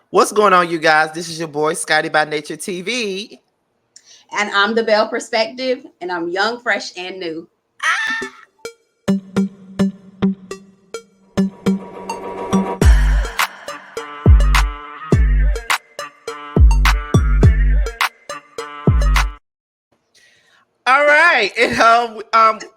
What's going on, you guys? This is your boy Scotty by Nature TV. And I'm the Belle Perspective, and I'm young, fresh, and new. All right,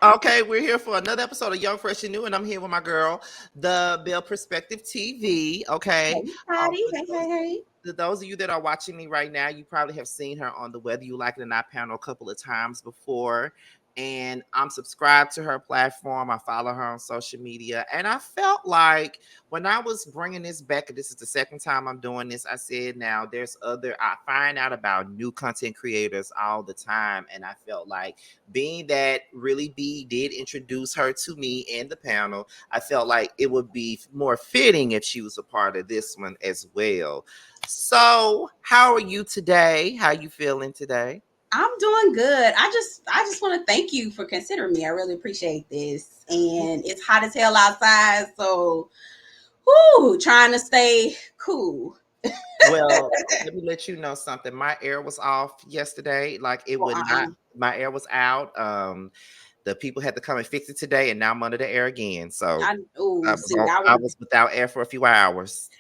okay, we're here for another episode of Young, Fresh, and New, and I'm here with my girl, the Belle Perspective TV. Okay, Hey, Patty. for Hey, those, hey, hey. for those of you that are watching me right now, you probably have seen her on the Whether You Like It or Not panel a couple of times before. And I'm subscribed to her platform. I follow her on social media, and I felt like when I was bringing this back, and this is the second time I'm doing this, I said, now I find out about new content creators all the time. And I felt like being that really B did introduce her to me and the panel, I felt like it would be more fitting if she was a part of this one as well. So, how are you today? How you feeling today? I'm doing good. I just want to thank you for considering me. I really appreciate this. And it's hot as hell outside, so trying to stay cool. Well, let me let you know something. My air was off yesterday. Like it Well, would not. My air was out. The people had to come and fix it today, and now I'm under the air again. So see, I was without air for a few hours.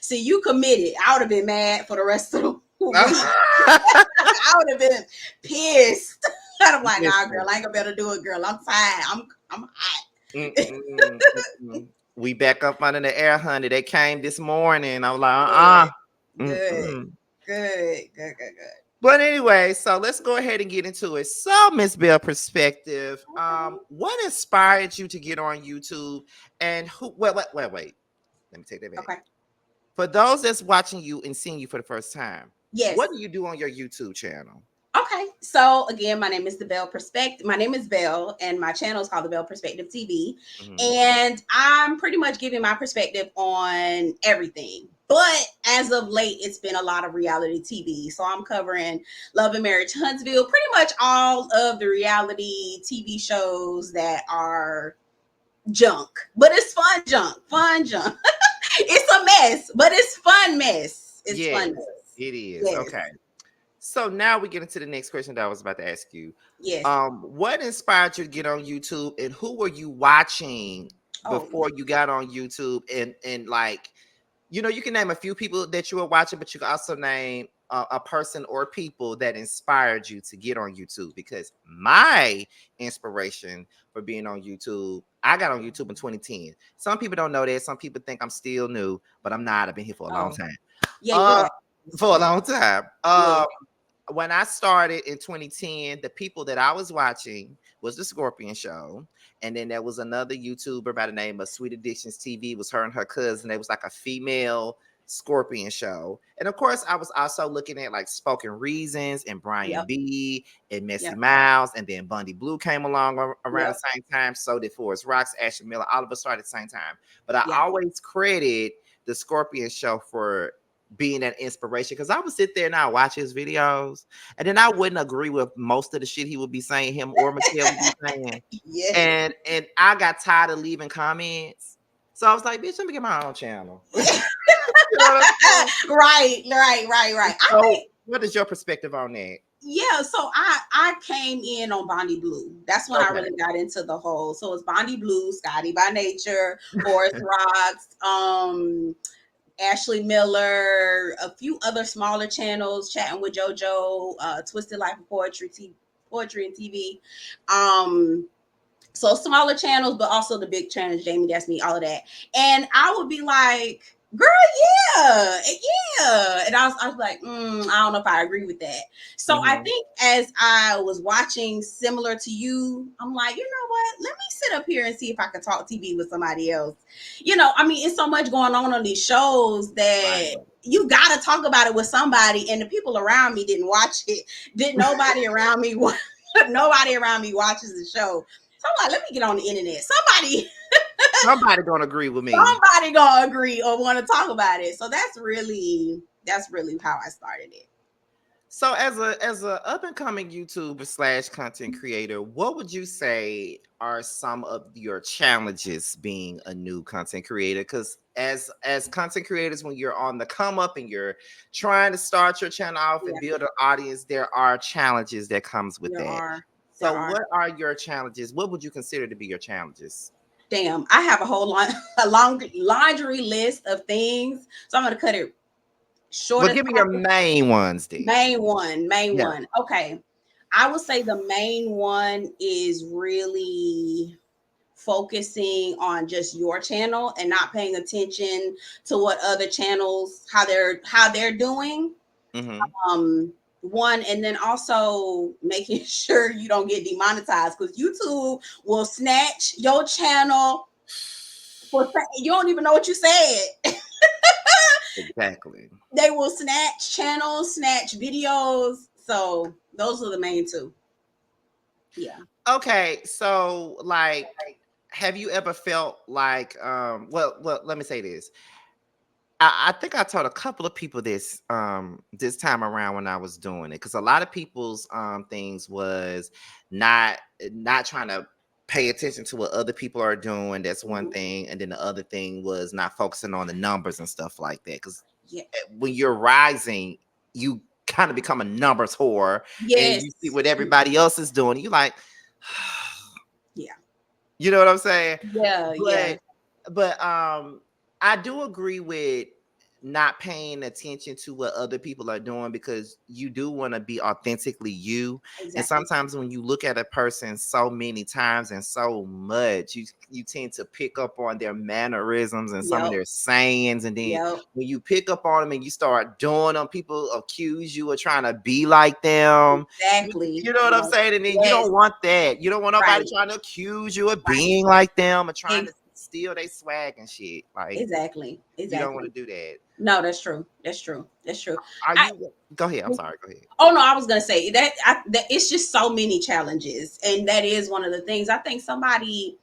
see, you committed. I would have been mad for the rest of the week. I would have been pissed. I'm like, nah, Listen, girl, I ain't gonna better do it, girl. I'm fine. I'm hot. mm-mm, mm-mm. We back up under the air, honey. They came this morning. I was like, Good, good, mm-mm. good. But anyway, so let's go ahead and get into it. So, Miss Bell Perspective, Okay. what inspired you to get on YouTube, and who? Wait. Let me take that back. Okay. For those that's watching you and seeing you for the first time, what Yes. do you do on your YouTube channel? Okay. So again, my name is the Belle Perspective. My name is Belle, and my channel is called the Belle Perspective TV. Mhm. And I'm pretty much giving my perspective on everything. But as of late, it's been a lot of reality TV. So I'm covering Love and Marriage Huntsville, pretty much all of the reality TV shows that are junk. But it's fun junk. Fun junk. It's a mess, but it's fun mess. It's Yes, fun mess. it is. Yes. Okay. So now we get into the next question that I was about to ask you. Yes. What inspired you to get on YouTube, and who were you watching Oh, before you got on YouTube? And like, you can name a few people that you were watching, but you can also name a person or people that inspired you to get on YouTube. Because my inspiration for being on YouTube, I got on YouTube in 2010. Some people don't know that. Some people think I'm still new, but I'm not. I've been here for a long oh. time. Yeah, Uh, yeah. for a long time. Yeah. When I started in 2010, the people that I was watching was the Scorpion Show. And then there was another YouTuber by the name of Sweet Addictions TV. It was her and her cousin. It was like a female Scorpion Show. And of course, I was also looking at like Spoken Reasons and Brian Yep. B and Messy Yep. Mouse. And then Bundy Blue came along around Yep. the same time. So did Forrest Rocks, Ashley Miller. All of us started at the same time. But I Yeah. always credit the Scorpion Show for being an inspiration, because I would sit there and I watch his videos, and then I wouldn't agree with most of the shit he would be saying, him or Michelle would be saying, Yes. and I got tired of leaving comments, so I was like, bitch, let me get my own channel. You know what I'm saying? Right. I So, think what is your perspective on that? yeah. So I came in on Bondi Blue. That's when I Okay. really got into the whole. So it's Bondi Blue, Scotty by Nature, Forest Rocks, Ashley Miller, a few other smaller channels, chatting with JoJo, Twisted Life of Poetry and TV. So smaller channels, but also the big channels, Jamie, that's me, all of that. And I would be like, girl, yeah. And I was like, I don't know if I agree with that. So I Hmm. think as I was watching similar to you, I'm like, you know what? Let me sit up here and see if I can talk TV with somebody else. I mean, it's so much going on these shows that Right. you got to talk about it with somebody. And the people around me didn't watch it. Didn't nobody around me nobody around me watches the show. So I'm like, let me get on the internet. Somebody gonna agree with me. Somebody gonna agree or want to talk about it. So that's really how I started it. So as a up and coming YouTuber slash content creator, what would you say are some of your challenges being a new content creator? Because as content creators, when you're on the come up and you're trying to start your channel off and Yeah, build an audience, there are challenges that comes with there that. are. There So are. what are your challenges? What would you consider to be your challenges? Damn, I have a whole a long laundry list of things. So I'm gonna cut it short But as give me your possible. main ones then. Main one, main Yeah. one. Okay. I would say the main one is really focusing on just your channel and not paying attention to what other channels how they're doing. Mm-hmm. um One, and then also making sure you don't get demonetized, because YouTube will snatch your channel for you don't even know what you said. Exactly. They will snatch channels, snatch videos. So those are the main two. Yeah. Okay, so like, have you ever felt like, well, let me say this. I think I told a couple of people this this time around when I was doing it, because a lot of people's things was not trying to pay attention to what other people are doing. That's one Mhm. thing, and then the other thing was not focusing on the numbers and stuff like that. Because Yeah. when you're rising, you kind of become a numbers whore, and you see Yes. what everybody else is doing. You like, Yeah. you know what I'm saying? Yeah. Yeah. But I do agree with not paying attention to what other people are doing, because you do want to be authentically you. And Exactly. sometimes when you look at a person so many times and so much, you tend to pick up on their mannerisms and some of Yep. their sayings. And then Yep. when you pick up on them and you start doing them, people accuse you of trying to be like them. you, Exactly. you know what I'm Yep. saying? And then you Yes. don't want that. You don't want nobody Right. trying to accuse you of Right. being like them or trying to Ex- steal their swag and shit. Like, exactly. you don't want to Exactly. do that. No, that's true. That's true. That's true. Are I you? Go ahead. I'm sorry. Go ahead. Oh no, I was gonna say that it's just so many challenges, and that is one of the things. I think somebody,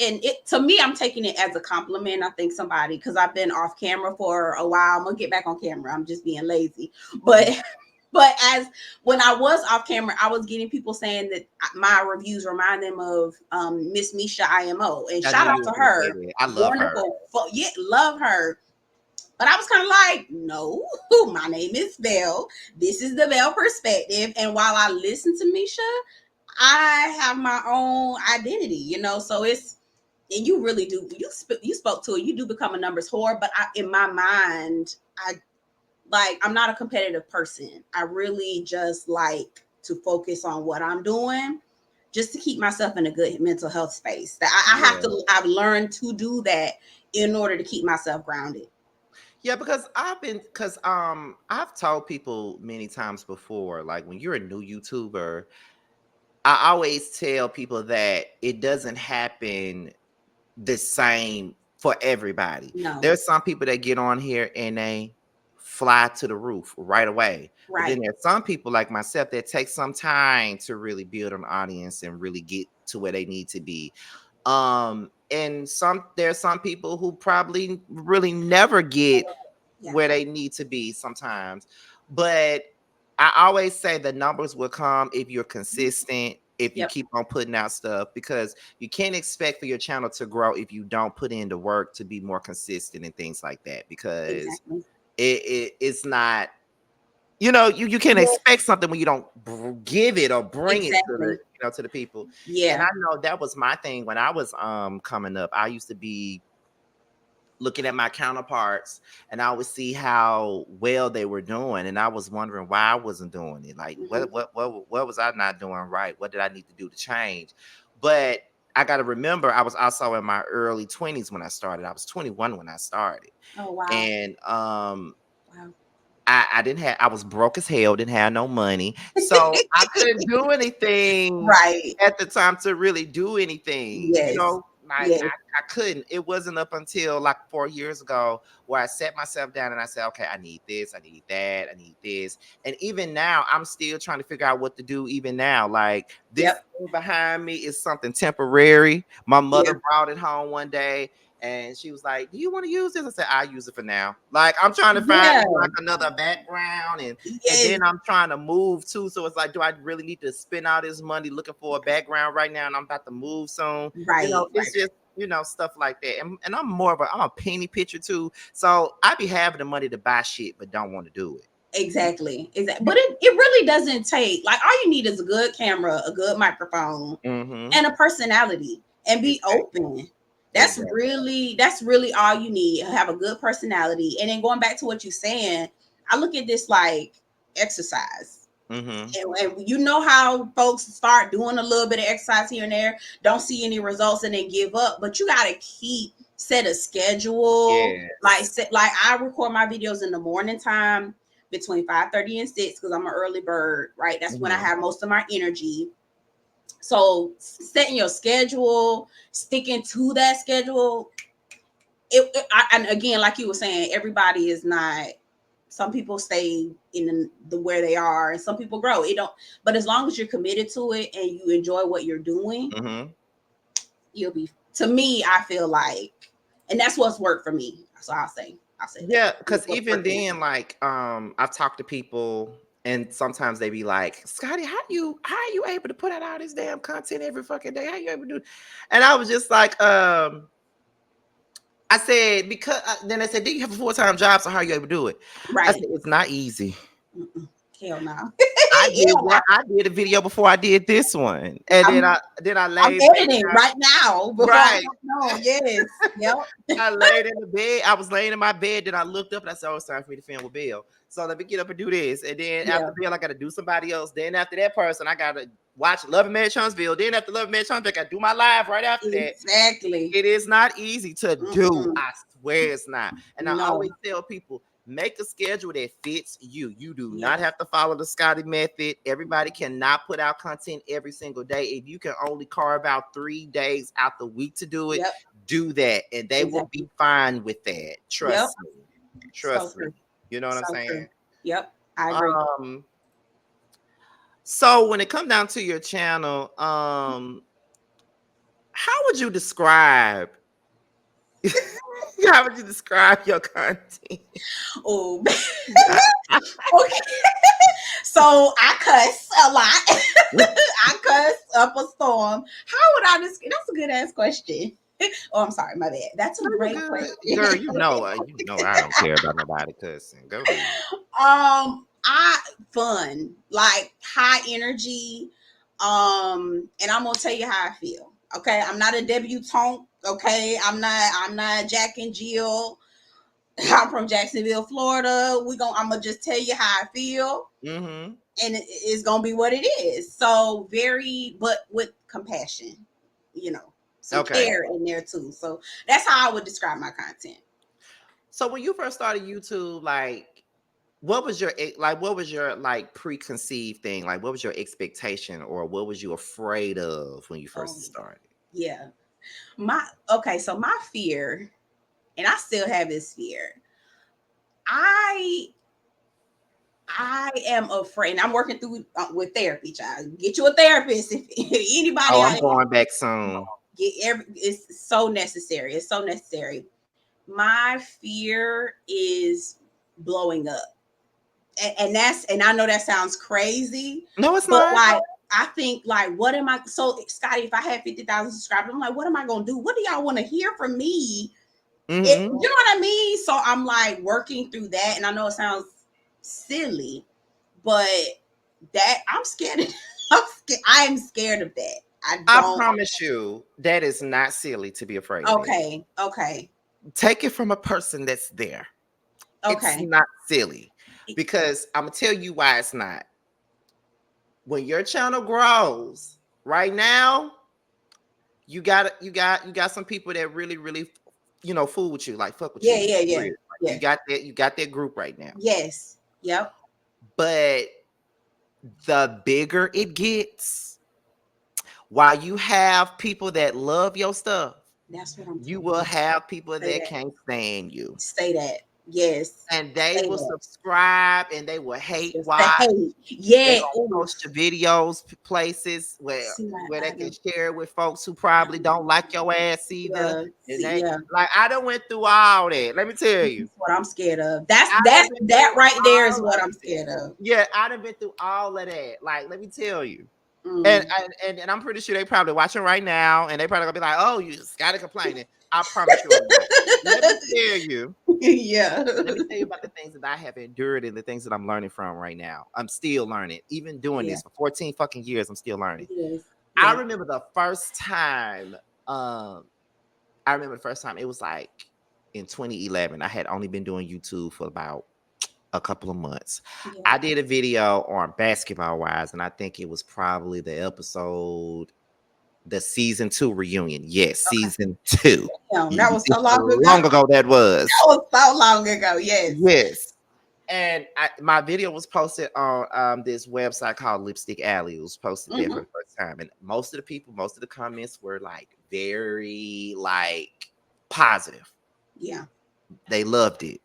and it to me, I'm taking it as a compliment. I think somebody, because I've been off camera for a while. I'm gonna get back on camera. I'm just being lazy, but Mhm. but as when I was off camera, I was getting people saying that my reviews remind them of Miss Misha IMO, and I knew shout out you to was gonna say her. that. I love her. Wonderful, yeah, love her. But I was kind of like, no, my name is Belle. This is the Belle perspective. And while I listen to Misha, I have my own identity, So it's, and you really do. You spoke to it. You do become a numbers whore. But in my mind, I'm not a competitive person. I really just like to focus on what I'm doing, just to keep myself in a good mental health space. That I have Yeah. to. I've learned to do that in order to keep myself grounded. Yeah, because I've told people many times before, like when you're a new YouTuber, I always tell people that it doesn't happen the same for everybody. No, There's some people that get on here and they fly to the roof right away. But then right. there's some people like myself that take some time to really build an audience and really get to where they need to be. And there's some people who probably really never get Yeah. where they need to be sometimes. But I always say the numbers will come if you're consistent, if you Yep. keep on putting out stuff, because you can't expect for your channel to grow if you don't put in the work to be more consistent and things like that. Because Exactly. it's not, you can't Yeah. expect something when you don't give it or bring it to the Exactly. to the people. And Yeah. I know that was my thing when I was coming up. I used to be looking at my counterparts, and I would see how well they were doing, and I was wondering why I wasn't doing it. Like, Hmm. what was I not doing right? What did I need to do to change? But I got to remember, I was also in my early 20s when I started. I was 21 when I started, Oh wow. and Wow. I didn't have, I was broke as hell, didn't have no money. So I couldn't do anything Right. at the time to really do anything, Yes. like Yes. I couldn't. It wasn't up until like 4 years ago where I sat myself down and I said, okay, I need this, I need that, I need this. And even now, I'm still trying to figure out what to do even now. Like this Yep. thing behind me is something temporary. My Yeah. mother brought it home one day and she was like, "Do you want to use this?" I said, "I use it for now." Like I'm trying to find Yeah. me like another background, and Yes. then I'm trying to move too. So it's like, do I really need to spend all this money looking for a background right now? And I'm about to move soon. Right. It's Right. just stuff like that. And I'm a penny pitcher too. So I be having the money to buy shit, but don't want to do it. Exactly. But it really doesn't take, like, all you need is a good camera, a good microphone, Mm-hmm. and a personality, and be Exactly. open. Exactly. That's really all you need. Have a good personality. And then going back to what you're saying, I look at this like exercise. Mm-hmm. And you know how folks start doing a little bit of exercise here and there, don't see any results, and then give up. But you gotta set a schedule. Yes. Like I record my videos in the morning time between 5:30 and 6 because I'm an early bird, right? That's when I Mm-hmm. have most of my energy. So setting your schedule, sticking to that schedule. And again, like you were saying, everybody is not. Some people stay in the where they are, and some people grow. It don't. But as long as you're committed to it and you enjoy what you're doing, Mm-hmm. you'll be. To me, I feel like, and that's what's worked for me. So I'll say that. Yeah, That's because what's even worked for me. then, like, I've talked to people, and sometimes they be like, "Scotty, how you able to put out all this damn content every fucking day? How you able to do?" And I was just like, I said, because then they said, "Do you have a full-time job? So how are you able to do it?" I said, Right. "It's not easy. Mm-mm. Hell no. I did Hell no. one. I did a video before I did this one, and then I'm I I'm laid back editing down. right now before I Right. come home. Yes. Yep. I laid in the bed. I was laying in my bed. Then I looked up and I said, "Oh, it's time for me to film with Belle. So let me get up and do this." And then Yeah. after Belle, I got to do somebody else. Then after that person, I got to watch Love and Marriage Huntsville. Then after Love and Marriage Huntsville, I got to do my live right after that. Exactly. It is not easy to do. Mm-mm. I swear it's not. And I No. always tell people, make a schedule that fits you. You do Yeah. not have to follow the Scotty method. Everybody cannot put out content every single day. If you can only carve out 3 days out the week to do it, Yep. do that. And they will Exactly. be fine with that. Yep. Trust me. So Trust me. true. You know what I'm So true. saying? Yep. I agree. Um, so when it comes down to your channel, how would you describe how would you describe your content? Oh. Okay. So I cuss a lot. I cuss up a storm. How would I describe? That's a good ass question. Oh, I'm sorry, my bad. That's a No, you great good, question. girl. I don't care about nobody cussing. Go ahead. I fun, like high energy. And I'm gonna tell you how I feel. Okay, I'm not a debutante. Okay, I'm not Jack and Jill. I'm from Jacksonville, Florida. I'm gonna just tell you how I feel, Mm-hmm. and it's gonna be what it is. So very, but with compassion, some Okay. care in there too. So that's how I would describe my content. So when you first started YouTube, like, what was your like preconceived thing? Like, what was your expectation, or what was you afraid of when you Oh first started? yeah, my okay. So my fear, and I still have this fear. I I am afraid. And I'm working through with therapy, child. Get you a therapist if anybody Oh, out I'm there. going back soon. It's so necessary. It's so necessary. My fear is blowing up. And I know that sounds crazy, No, it's but not. like I think like what am I so Scotty, if I had 50,000 subscribers, I'm like, what am I gonna do? What do y'all want to hear from me? You Mm-hmm. know what I mean? So I'm like working through that, and I know it sounds silly, but that I'm scared. I am scared of that. I I don't. promise you, that is not silly to be afraid of that. Okay. Okay. Take it from a person that's there. It's Okay. not silly, because I'm gonna tell you why it's not. When your channel grows, right now, you got some people that really fool with you, like fuck with Yeah. you. Yeah. For Yeah. real. Like, Yeah. you got that group right now. Yes. Yep. But the bigger it gets, while you have people that love your stuff, That's what I'm you telling will you. have people Say that that. can't stand you. Say that. Yes. And they Say will that. subscribe and they will hate Just the watch. hate. They Yeah. gonna Ooh. post your videos places where See, where they I can don't. share it with folks who probably don't like your ass either. Yeah. And See. they Yeah. like I done went through all that. Let me tell That's you. what I'm scared of. That's I done that been that through right there is all what of I'm that. scared of. Yeah, I done been through all of that. Like, let me tell you. And, Mm. and I'm pretty sure they probably watching right now, and they probably gonna be like, "Oh, you got to complaining." I promise you, I'm not. Let me tell you. Yeah. Let me tell you about the things that I have endured and the things that I'm learning from right now. I'm still learning, even doing Yeah. this for 14 fucking years. I'm still learning. Yes. I Yeah. remember the first time. I remember the first time it was like in 2011. I had only been doing YouTube for about a couple of months. Yeah. I did a video on Basketball Wives, and I think it was probably the season 2 reunion. Yes, Okay. season 2. Damn, You that can was see so long how ago. long ago that was. That was so long ago. Yes. Yes. And my video was posted on this website called Lipstick Alley. It was posted there for Hmm. the first time. And most of the comments were like very like positive. Yeah. They loved it.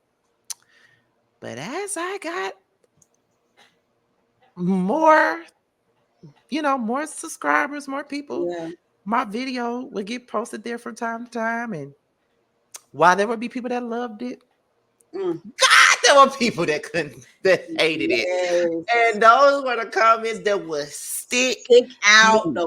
But as I got more, more subscribers, more people, Yeah. my video would get posted there from time to time. And while there would be people that loved it, Mm. God, there were people that hated it. Yes. And those were the comments that would stick Stick out me. the.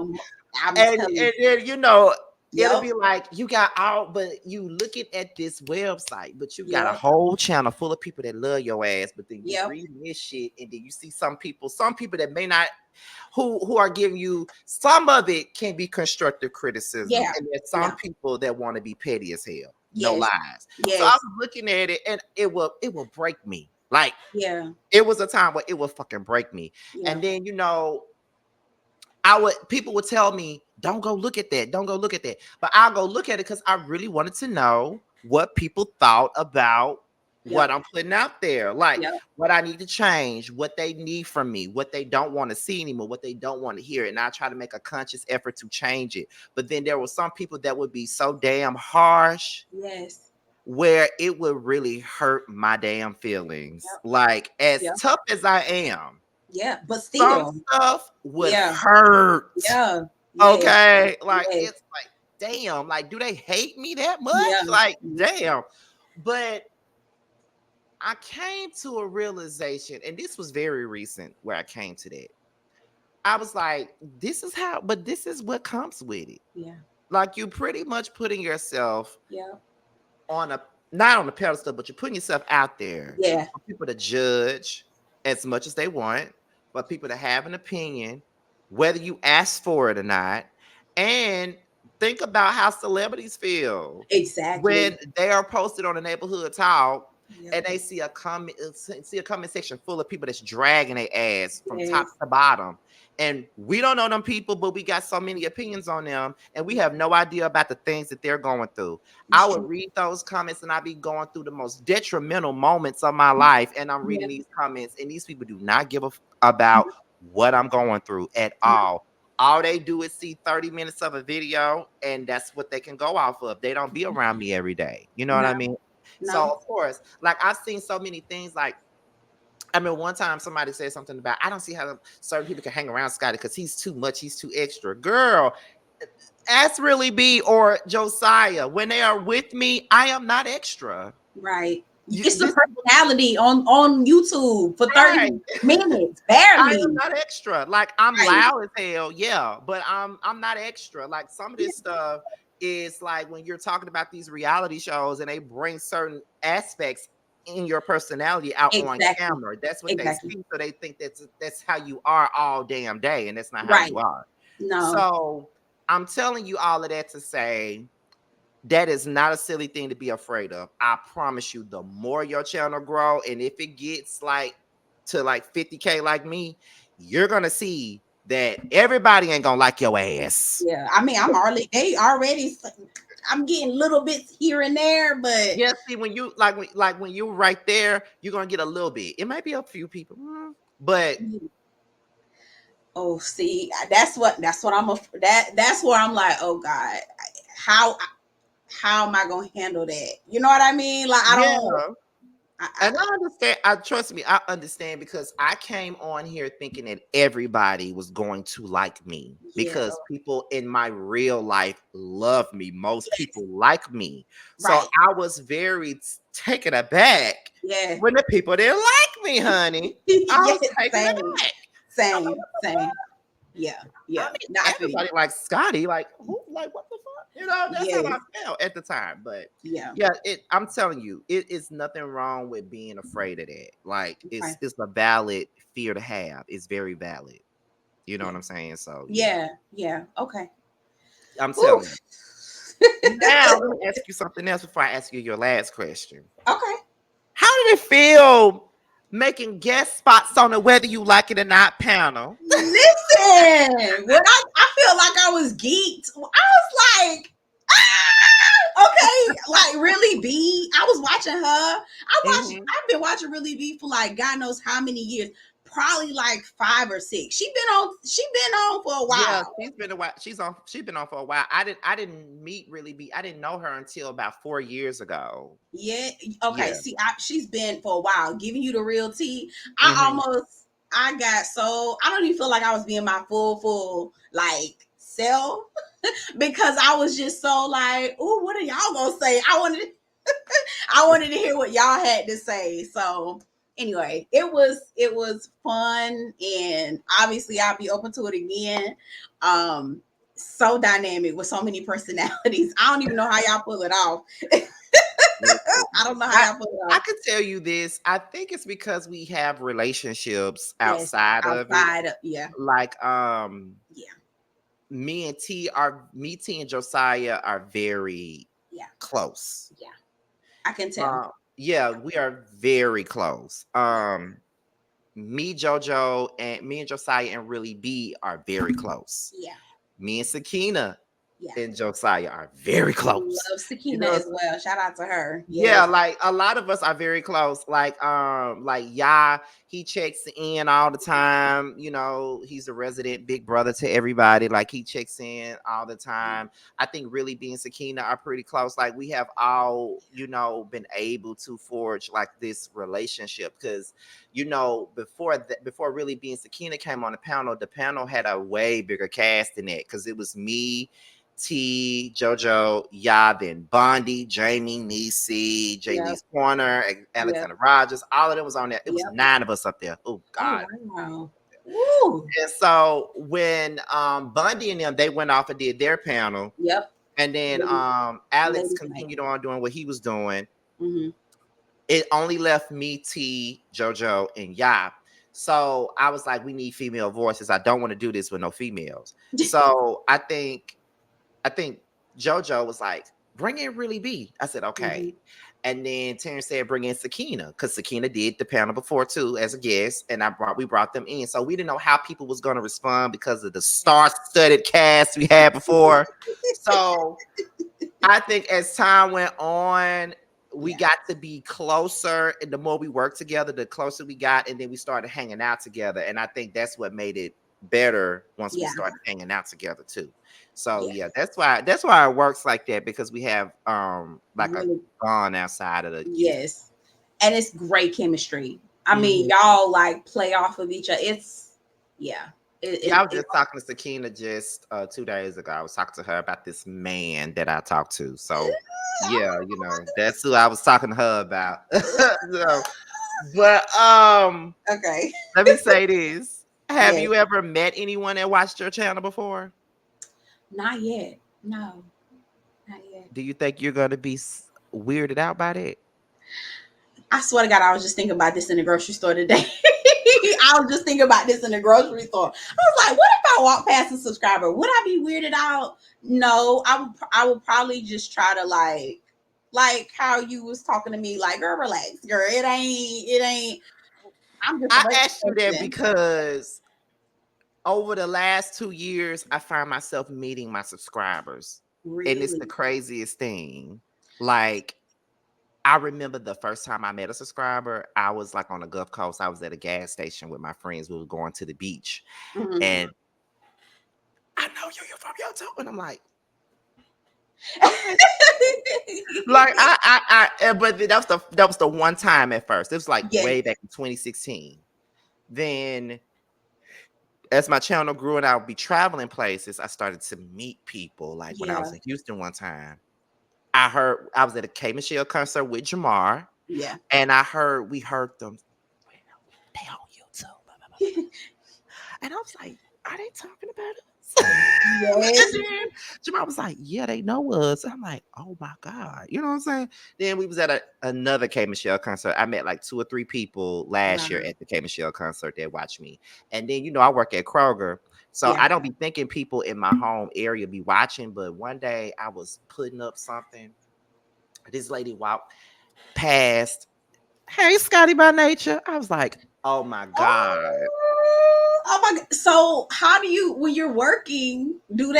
I'm And, telling you. and, and it'll Yep. be like you got out, but you looking at this website, but you got a Yep. whole channel full of people that love your ass. But then you Yep. reading this shit, and then you see some people that may not, who are giving you some of it can be constructive criticism, Yeah. and there's some Yeah. people that want to be petty as hell. No Yes. lies. So I Yes. was looking at it, and it will break me. Like Yeah. it was a time where it would fucking break me. Yeah. And then people would tell me, don't go look at that. Don't go look at that. But I'll go look at it because I really wanted to know what people thought about what Yep. I'm putting out there. Like Yep. what I need to change, what they need from me, what they don't want to see anymore, what they don't want to hear. And I try to make a conscious effort to change it. But then there were some people that would be so damn harsh Yes. where it would really hurt my damn feelings. Yep. Like as Yep. tough as I am, Yeah. But some still. stuff would Yeah. hurt. Yeah. Yes. Okay. Like Yes. it's like, damn, like do they hate me that much? Yeah. Like, Yeah. damn. But I came to a realization, and this was very recent where I came to that. I was like, this is what comes with it. Yeah. Like you pretty much putting yourself Yeah. on a not on a pedestal, but you're putting yourself out there Yeah. for people to judge as much as they want, for people to have an opinion, whether you ask for it or not. And think about how celebrities feel Exactly. when they are posted on a neighborhood talk and Yep. they see a comment section full of people that's dragging their ass from top Yes. to bottom. And we don't know them people, but we got so many opinions on them, and we have no idea about the things that they're going through. I It's would true. read those comments and I'd be going through the most detrimental moments of my life. And I'm Yeah. reading these comments, and these people do not give about what I'm going through at No. all. All they do is see 30 minutes of a video, and that's what they can go off of. They don't be around me every day. You know what No. I mean? So, No. of course, like I've seen so many things. Like, I mean, one time somebody said something about, I don't see how certain people can hang around Scotty because he's too much, he's too extra. Girl, ask Really B or Josiah. When they are with me, I am not extra. Right. It's the This personality on YouTube for right. 30 minutes, I barely. am not extra. Like I'm Right. loud as hell, yeah, but I'm not extra. Like some of Yeah. this stuff is like when you're talking about these reality shows and they bring certain aspects in your personality out on Exactly. camera. That's what they Exactly. see, so they think that's how you are all damn day, and that's not how you Right. are. No. So I'm telling you all of that to say that is not a silly thing to be afraid of. I promise you, the more your channel grow, and if it gets like to like 50K like me, you're gonna see that everybody ain't gonna like your ass. Yeah. I mean, I'm getting little bits here and there, but Yeah, see, when you when you're right there, you're gonna get a little bit. It might be a few people, but oh, see, that's what that's where I'm like, oh God, how how am I gonna handle that? You know what I mean? Like I don't. yeah. And I understand. I trust me. I understand because I came on here thinking that everybody was going to like me Yeah. because people in my real life love me. Most Yes. people like me. So Right. I was very taken aback Yeah. when the people didn't like me, honey. I Yes. was taken Same. aback. I'm like, Same. what the Same. fuck? Yeah, I yeah. mean, No, I feel you. everybody likes Scotty. Like, who? Like, what the fuck? That's how I Yes, felt at the time. But yeah. yeah, I'm telling you, it is nothing wrong with being afraid of that. Like, Okay. it's a valid fear to have. It's very valid. You know what Yeah, I'm saying? So yeah, yeah, yeah. Okay. I'm telling you. Oof. Now let me ask you something else before I ask you your last question. Okay. How did it feel making guest spots on the Whether You Like It or Not panel? Listen, I feel like I was geeked. I was like, okay, like really B. I was watching her. Hmm. I've been watching really B for like God knows how many years. Probably like 5 or 6. She been on for a Yeah, while. she's been a while. She's been on for a while. I didn't meet really be. I didn't know her until about 4 years ago. Yeah. Okay. Yeah. See, she's been for a while giving you the real tea. Hmm. I got so I don't even feel like I was being my full like self because I was just so like, oh, what are y'all gonna say? I wanted to hear what y'all had to say. So anyway, it was fun, and obviously I'll be open to it again. Um, so dynamic with so many personalities. I don't even know how y'all pull it off. I don't know how I y'all pull it I off. could tell you this. I think it's because we have relationships Yes, outside of it. outside of yeah, Like yeah, me, T, and Josiah are very yeah, close. yeah. I can tell. Uh, yeah, we are very close. Yeah, Me and Josiah and Really B are very close. yeah, Me and Sakina yeah. and Josiah are very close. Love You Sakina know, as well. Shout out to her. yeah, Yes. like a lot of us are very close. Like yeah, he checks in all the time. You know, he's a resident big brother to everybody. Like he checks in all the time. I think Really being Sakina are pretty close. Like we have all, been able to forge like this relationship because, before Really being Sakina came on the panel had a way bigger cast than that because it was me, T, JoJo, Ya, then Bondi, Jamie, Nisi, Yep. Jaylee's Corner, Yep. Alexander Rogers. All of them was on there. It was Yep. 9 of us up there. Oh Oh God. wow. Woo. And so when Bundy and them they went off and did their panel, Yep. and then Ladies, Alex ladies night. continued on doing what he was doing. Mm-hmm. It only left me, T, JoJo, and Ya. So I was like, we need female voices. I don't want to do this with no females. So I think JoJo was like, bring in Really B. I said, Mm-hmm. okay. And then Terrence said, bring in Sakina, because Sakina did the panel before too as a guest, and we brought them in. So we didn't know how people was gonna respond because of the star-studded cast we had before. So I think as time went on, we Yeah. got to be closer, and the more we worked together, the closer we got, and then we started hanging out together. And I think that's what made it better once we Yeah. started hanging out together too. So Yeah. yeah, that's why it works like that because we have like a Really. bond outside of the Yes. And it's great chemistry. I mean, Mhm. y'all like play off of each other. It's yeah. Yeah, I was It just talking to Sakina just 2 days ago. I was talking to her about this man that I talked to. So yeah, that's who I was talking to her about. So, but okay. let me say this. Have Yes. you ever met anyone that watched your channel before? Not yet. No. Not yet. Do you think you're gonna be weirded out by that? I swear to God, I was just thinking about this in the grocery store today. I was just thinking about this in the grocery store. I was like, what if I walk past a subscriber? Would I be weirded out? No, I would probably just try to like how you was talking to me, like, girl, relax, girl. It ain't. I'm just a I regular asked you that person. because over the last 2 years, I find myself meeting my subscribers, and it's the Really? craziest thing. Like, I remember the first time I met a subscriber, I was like on the Gulf Coast. I was at a gas station with my friends. We were going to the beach, Mhm. and I know you're from YouTube, and I'm like, okay. Like but that was the one time at first. It was like Yes. way back in 2016. Then as my channel grew and I would be traveling places, I started to meet people. Like when I Yeah. was in Houston one time, I was at a K Michelle concert with Jamar, Yeah. and we heard them. They on YouTube, blah, blah, blah, blah. And I was like, are they talking about us? And Yes. then Jamal was like, yeah, they know us. I'm like, oh my God. You know what I'm saying? Then we was at another K Michelle concert. I met like 2 or 3 people last year Wow. at the K Michelle concert that watched me. And then, I work at Kroger. So Yeah. I don't be thinking people in my home area be watching. But one day I was putting up something. This lady walked past. Hey, Scotty by nature. I was like, oh my God. Oh my god. So how do you when you're working, do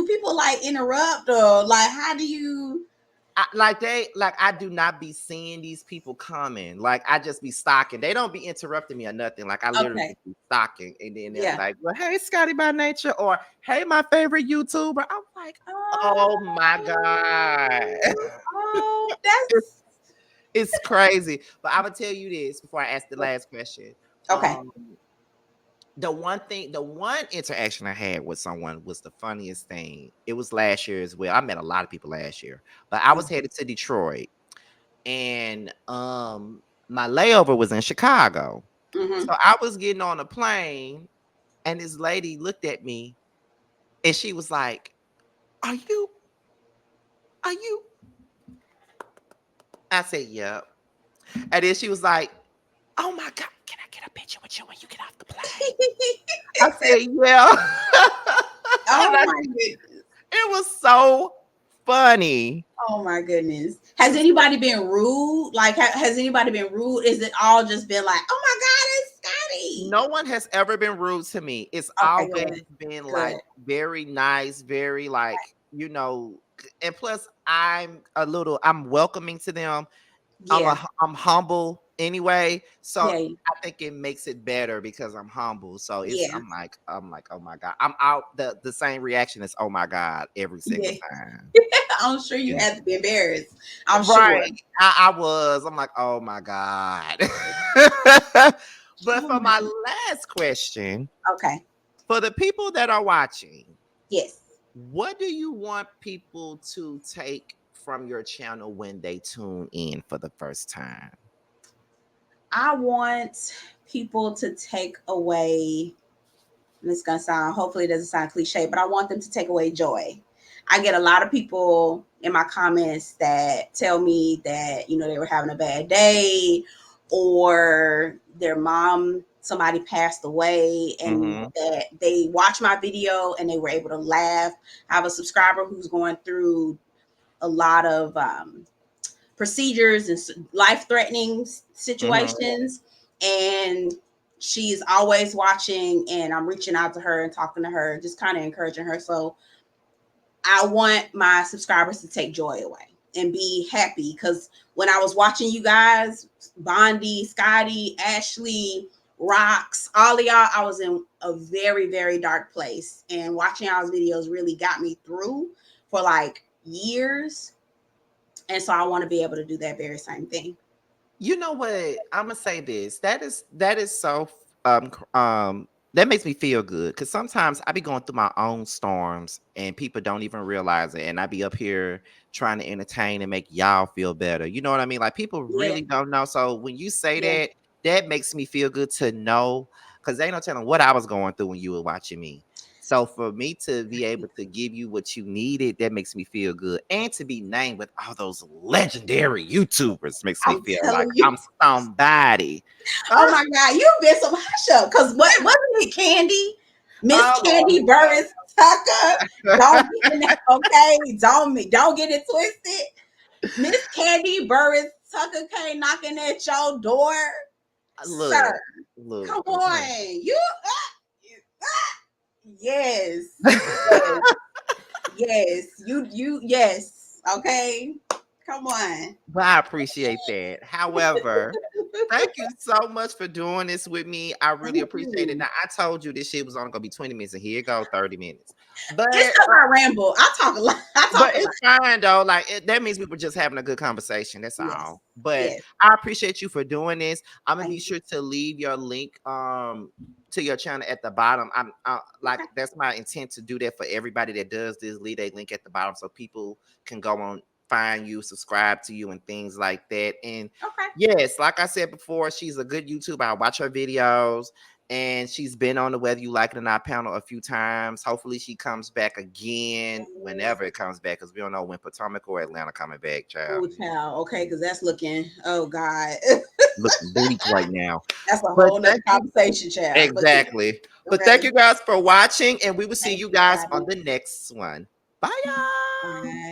people like interrupt or like how do you I do not be seeing these people coming. Like I just be stalking. They don't be interrupting me or nothing. Like I literally okay. just be stalking, and then they'll be Yeah. like, "Well, hey, Scotty by nature," or "Hey, my favorite YouTuber." I'm like, "Oh my God." it's, That's it's crazy. But I would tell you this before I ask the last question. okay. Um, the one interaction I had with someone was the funniest thing. It was last year as well. I met a lot of people last year, but I was headed to Detroit, and my layover was in Chicago. Mm-hmm. So I was getting on a plane, and this lady looked at me, and she was like, "Are you? Are you?" I said, "Yep." And then she was like, "Oh my God, can I get a picture with you when you get off the plane?" I said, "Yeah." Oh And my goodness. it was so funny. Oh my goodness. It Has was so anybody been rude? Like, has anybody been rude? Is it all just been like, oh my God, it's Scotty? No one has ever been rude to me. It's Okay, always good. been Good. like very nice, very like, and plus I'm welcoming to them. Yeah. I'm humble anyway. So Yeah. I think it makes it better because I'm humble. So Yeah. I'm like, oh my God. I'm out the same reaction as oh my God every single Yeah. time. I'm sure you Yeah. had to be embarrassed. I'm sure. Right. I was. I'm like, oh my God. But Oh for my. my last question, Okay. for the people that are watching, Yes. what do you want people to take from your channel when they tune in for the first time? I want people to take away, and it's gonna sound, hopefully it doesn't sound cliche, but I want them to take away joy. I get a lot of people in my comments that tell me that, they were having a bad day or their mom, somebody passed away, and Mm-hmm. that they watch my video and they were able to laugh. I have a subscriber who's going through a lot of procedures and life threatening Mm-hmm. situations. And she's always watching, and I'm reaching out to her and talking to her, just kind of encouraging her. So I want my subscribers to take joy away and be happy, because when I was watching you guys, Bondi, Scotty, Ashley, Rocks, all of y'all, I was in a very, very dark place. And watching y'all's videos really got me through for like years. And so I want to be able to do that very same thing. You know what? I'm gonna say this. That is so that makes me feel good because sometimes I be going through my own storms and people don't even realize it, and I be up here trying to entertain and make y'all feel better. You know what I mean? Like people Yeah, really don't know. So when you say yeah. that, that makes me feel good to know because they no telling what I was going through when you were watching me. So for me to be able to give you what you needed, that makes me feel good. And to be named with all those legendary YouTubers makes me I'm feel like telling you. I'm somebody. Oh my God, you've been some hush up. Cause what wasn't it Candy? Miss Oh Candy Lord. Burris Tucker. Don't get in that, okay. Don't get it twisted. Miss Candy Burris Tucker came knocking at your door. Look, Sir, look, come okay. on. Yes. Yes. Yes. Yes. Okay. Come on. But I appreciate that. However, thank you so much for doing this with me. I really Thank appreciate it. you. Now I told you this shit was only gonna be 20 minutes, and here you go, 30 minutes. But It's because I ramble. I talk a lot. I But talk a lot. it's fine though. Like that means we were just having a good conversation. That's Yes. all. But Yes. I appreciate you for doing this. I'm gonna be Thank you. sure to leave your link to your channel at the bottom. I'm like Okay. that's my intent to do that for everybody that does this. Leave a link at the bottom so people can go on, find you, subscribe to you, and things like that. And Okay. yes, like I said before, she's a good YouTuber. I watch her videos. and she's been on the Whether You Like It or Not panel a few times. Hopefully, she comes back again whenever it comes back, because we don't know when Potomac or Atlanta coming back, child. Oh, child. Okay, because that's looking. Oh God, Looking bleak right now. that's a But whole nother thank you. conversation, child. But yeah, Exactly. But thank okay. you guys for watching, and we will see Thank you you, guys on Patty. the next one. Bye, y'all. Bye.